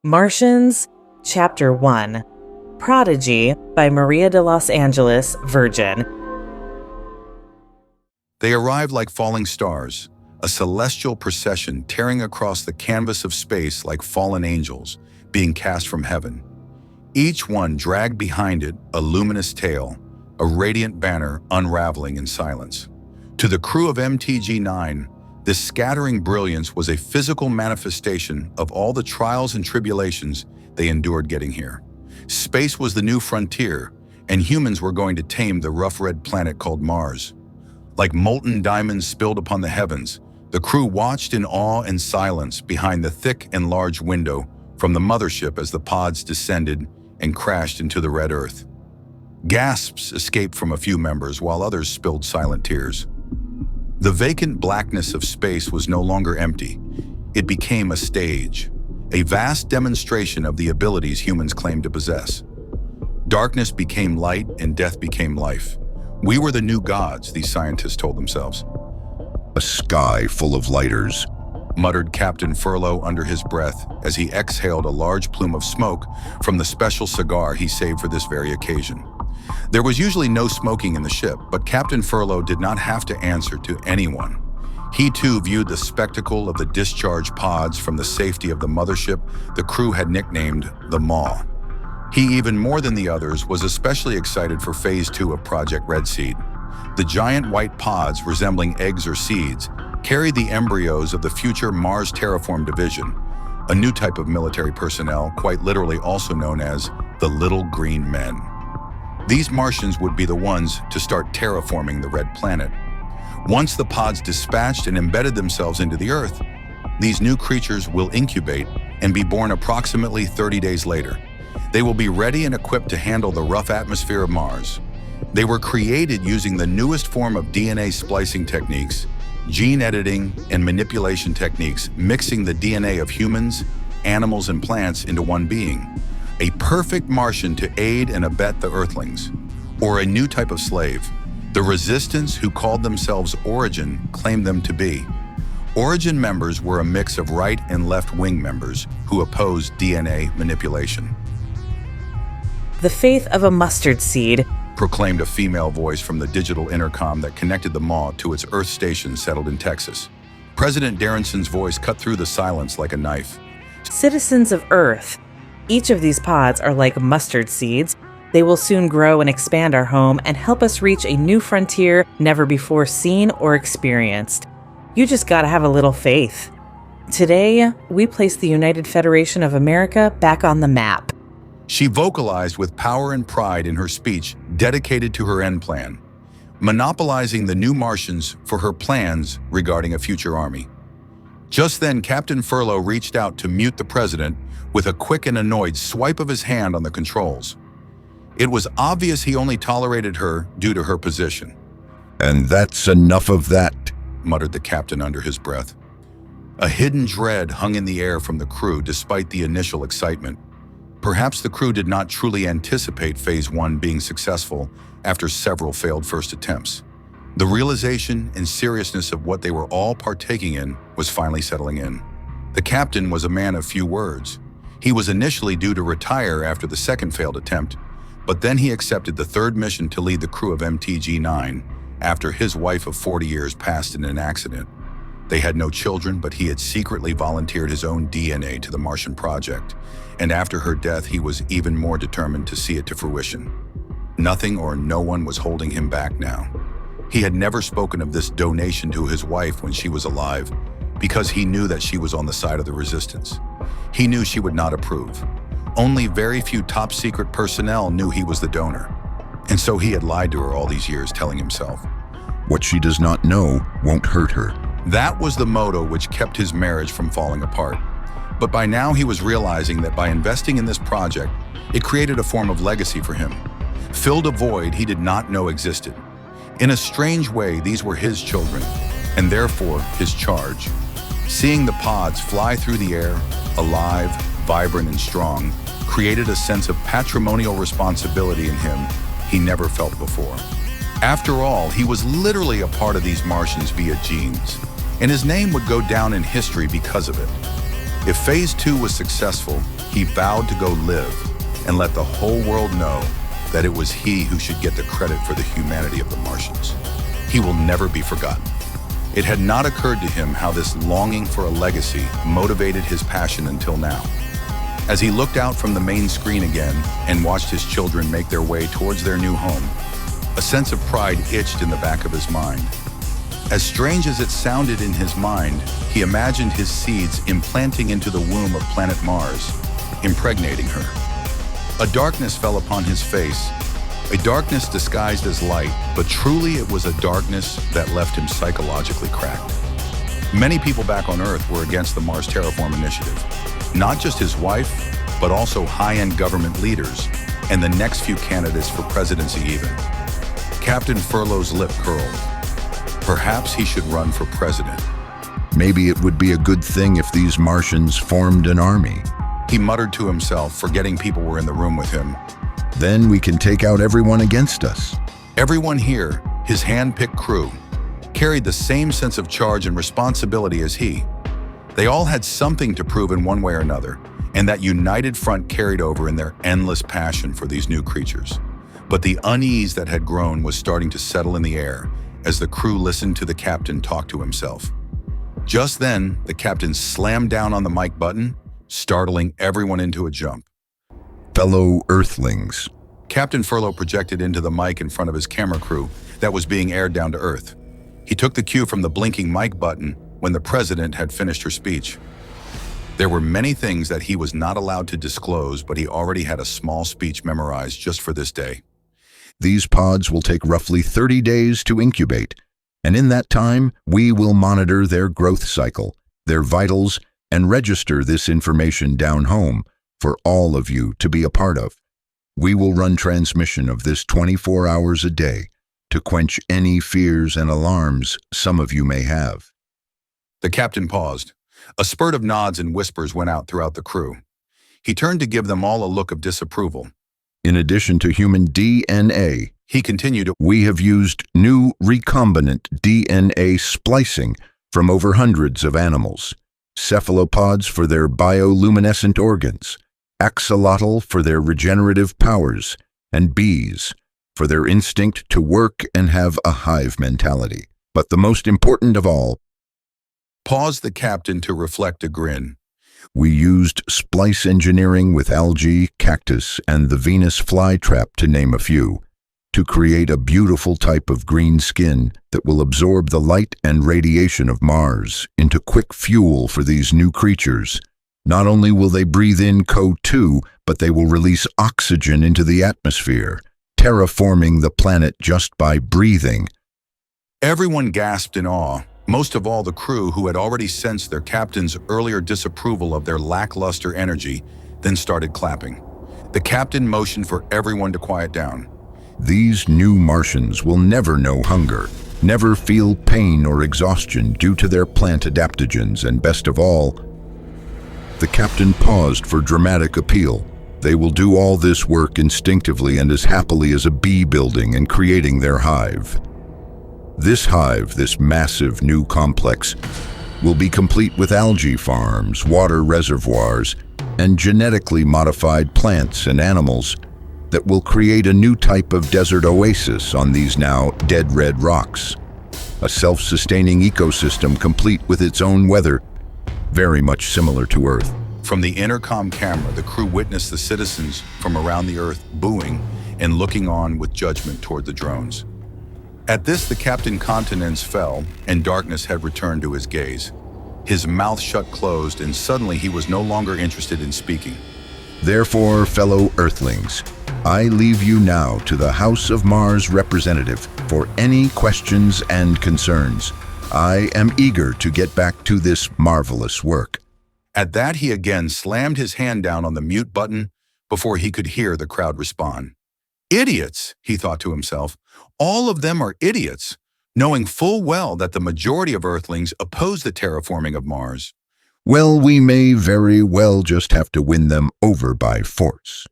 Martians, Chapter 1, Prodigy by Maria de Los Angeles, Virgen. They arrived like falling stars, a celestial procession tearing across the canvas of space like fallen angels being cast from heaven. Each one dragged behind it a luminous tail, a radiant banner unraveling in silence. To the crew of MTG-9, this scattering brilliance was a physical manifestation of all the trials and tribulations they endured getting here. Space was the new frontier, and humans were going to tame the rough red planet called Mars. Like molten diamonds spilled upon the heavens, the crew watched in awe and silence behind the thick and large window from the mothership as the pods descended and crashed into the red earth. Gasps escaped from a few members while others spilled silent tears. The vacant blackness of space was no longer empty. It became a stage, a vast demonstration of the abilities humans claimed to possess. Darkness became light and death became life. We were the new gods, these scientists told themselves. A sky full of lighters, muttered Captain Furlow under his breath as he exhaled a large plume of smoke from the special cigar he saved for this very occasion. There was usually no smoking in the ship, but Captain Furlow did not have to answer to anyone. He too viewed the spectacle of the discharge pods from the safety of the mothership the crew had nicknamed the Maw. He, even more than the others, was especially excited for Phase 2 of Project Red Seed. The giant white pods, resembling eggs or seeds, carried the embryos of the future Mars Terraform Division, a new type of military personnel, quite literally also known as the Little Green Men. These Martians would be the ones to start terraforming the red planet. Once the pods dispatched and embedded themselves into the Earth, these new creatures will incubate and be born approximately 30 days later. They will be ready and equipped to handle the rough atmosphere of Mars. They were created using the newest form of DNA splicing techniques, gene editing, and manipulation techniques, mixing the DNA of humans, animals, and plants into one being. A perfect Martian to aid and abet the Earthlings, or a new type of slave. The Resistance, who called themselves Origin, claimed them to be. Origin members were a mix of right and left wing members who opposed DNA manipulation. The faith of a mustard seed, proclaimed a female voice from the digital intercom that connected the Maw to its Earth station settled in Texas. President Darrenson's voice cut through the silence like a knife. Citizens of Earth. Each of these pods are like mustard seeds. They will soon grow and expand our home and help us reach a new frontier never before seen or experienced. You just gotta have a little faith. Today, we place the United Federation of America back on the map. She vocalized with power and pride in her speech dedicated to her end plan, monopolizing the new Martians for her plans regarding a future army. Just then, Captain Furlow reached out to mute the president with a quick and annoyed swipe of his hand on the controls. It was obvious he only tolerated her due to her position. "And that's enough of that," muttered the captain under his breath. A hidden dread hung in the air from the crew despite the initial excitement. Perhaps the crew did not truly anticipate Phase 1 being successful after several failed first attempts. The realization and seriousness of what they were all partaking in was finally settling in. The captain was a man of few words. He was initially due to retire after the second failed attempt, but then he accepted the third mission to lead the crew of MTG-9 after his wife of 40 years passed in an accident. They had no children, but he had secretly volunteered his own DNA to the Martian project, and after her death, he was even more determined to see it to fruition. Nothing or no one was holding him back now. He had never spoken of this donation to his wife when she was alive, because he knew that she was on the side of the Resistance. He knew she would not approve. Only very few top-secret personnel knew he was the donor. And so he had lied to her all these years, telling himself, "What she does not know won't hurt her." That was the motto which kept his marriage from falling apart. But by now he was realizing that by investing in this project, it created a form of legacy for him, filled a void he did not know existed. In a strange way, these were his children, and therefore his charge. Seeing the pods fly through the air, alive, vibrant, and strong, created a sense of patrimonial responsibility in him he never felt before. After all, he was literally a part of these Martians via genes, and his name would go down in history because of it. If Phase 2 was successful, he vowed to go live and let the whole world know that it was he who should get the credit for the humanity of the Martians. He will never be forgotten. It had not occurred to him how this longing for a legacy motivated his passion until now. As he looked out from the main screen again and watched his children make their way towards their new home, a sense of pride itched in the back of his mind. As strange as it sounded in his mind, he imagined his seeds implanting into the womb of planet Mars, impregnating her. A darkness fell upon his face, a darkness disguised as light, but truly it was a darkness that left him psychologically cracked. Many people back on Earth were against the Mars Terraform Initiative. Not just his wife, but also high-end government leaders and the next few candidates for presidency even. Captain Furlow's lip curled. Perhaps he should run for president. Maybe it would be a good thing if these Martians formed an army. He muttered to himself, forgetting people were in the room with him. Then we can take out everyone against us. Everyone here, his hand-picked crew, carried the same sense of charge and responsibility as he. They all had something to prove in one way or another, and that united front carried over in their endless passion for these new creatures. But the unease that had grown was starting to settle in the air as the crew listened to the captain talk to himself. Just then, the captain slammed down on the mic button, startling everyone into a jump. Fellow Earthlings. Captain Furlow projected into the mic in front of his camera crew that was being aired down to Earth. He took the cue from the blinking mic button when the president had finished her speech. There were many things that he was not allowed to disclose, but he already had a small speech memorized just for this day. These pods will take roughly 30 days to incubate, and in that time, we will monitor their growth cycle, their vitals, and register this information down home for all of you to be a part of. We will run transmission of this 24 hours a day to quench any fears and alarms some of you may have. The captain paused. A spurt of nods and whispers went out throughout the crew. He turned to give them all a look of disapproval. In addition to human DNA, He continued, we have used new recombinant DNA splicing from over hundreds of animals, cephalopods for their bioluminescent organs, axolotl for their regenerative powers, and bees for their instinct to work and have a hive mentality. But the most important of all, paused the captain to reflect a grin. we used splice engineering with algae, cactus, and the Venus flytrap, to name a few, to create a beautiful type of green skin that will absorb the light and radiation of Mars into quick fuel for these new creatures. Not only will they breathe in CO2, but they will release oxygen into the atmosphere, terraforming the planet just by breathing. Everyone gasped in awe, most of all the crew who had already sensed their captain's earlier disapproval of their lackluster energy, then started clapping. The captain motioned for everyone to quiet down. These new Martians will never know hunger, never feel pain or exhaustion due to their plant adaptogens, and best of all, the captain paused for dramatic appeal. They will do all this work instinctively and as happily as a bee building and creating their hive. This hive, this massive new complex, will be complete with algae farms, water reservoirs, and genetically modified plants and animals that will create a new type of desert oasis on these now dead red rocks. A self-sustaining ecosystem complete with its own weather, very much similar to Earth. From the intercom camera, the crew witnessed the citizens from around the Earth booing and looking on with judgment toward the drones. At this, the captain's countenance fell, and darkness had returned to his gaze. His mouth shut closed, and suddenly he was no longer interested in speaking. Therefore, fellow Earthlings, I leave you now to the House of Mars representative for any questions and concerns. I am eager to get back to this marvelous work. At that, he again slammed his hand down on the mute button before he could hear the crowd respond. Idiots, he thought to himself. All of them are idiots, knowing full well that the majority of Earthlings oppose the terraforming of Mars. Well, we may very well just have to win them over by force.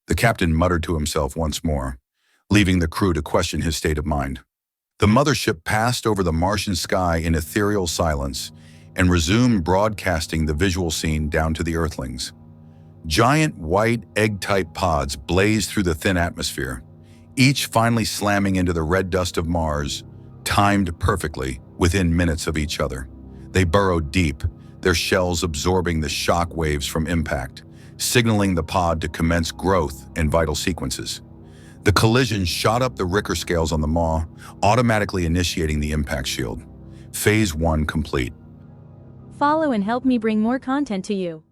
The captain muttered to himself once more, leaving the crew to question his state of mind. The mothership passed over the Martian sky in ethereal silence, and resumed broadcasting the visual scene down to the Earthlings. Giant white egg-type pods blazed through the thin atmosphere, each finally slamming into the red dust of Mars, timed perfectly within minutes of each other. They burrowed deep, their shells absorbing the shock waves from impact, signaling the pod to commence growth in vital sequences. The collision shot up the Richter scales on the maw, automatically initiating the impact shield. Phase 1 complete. Follow and help me bring more content to you.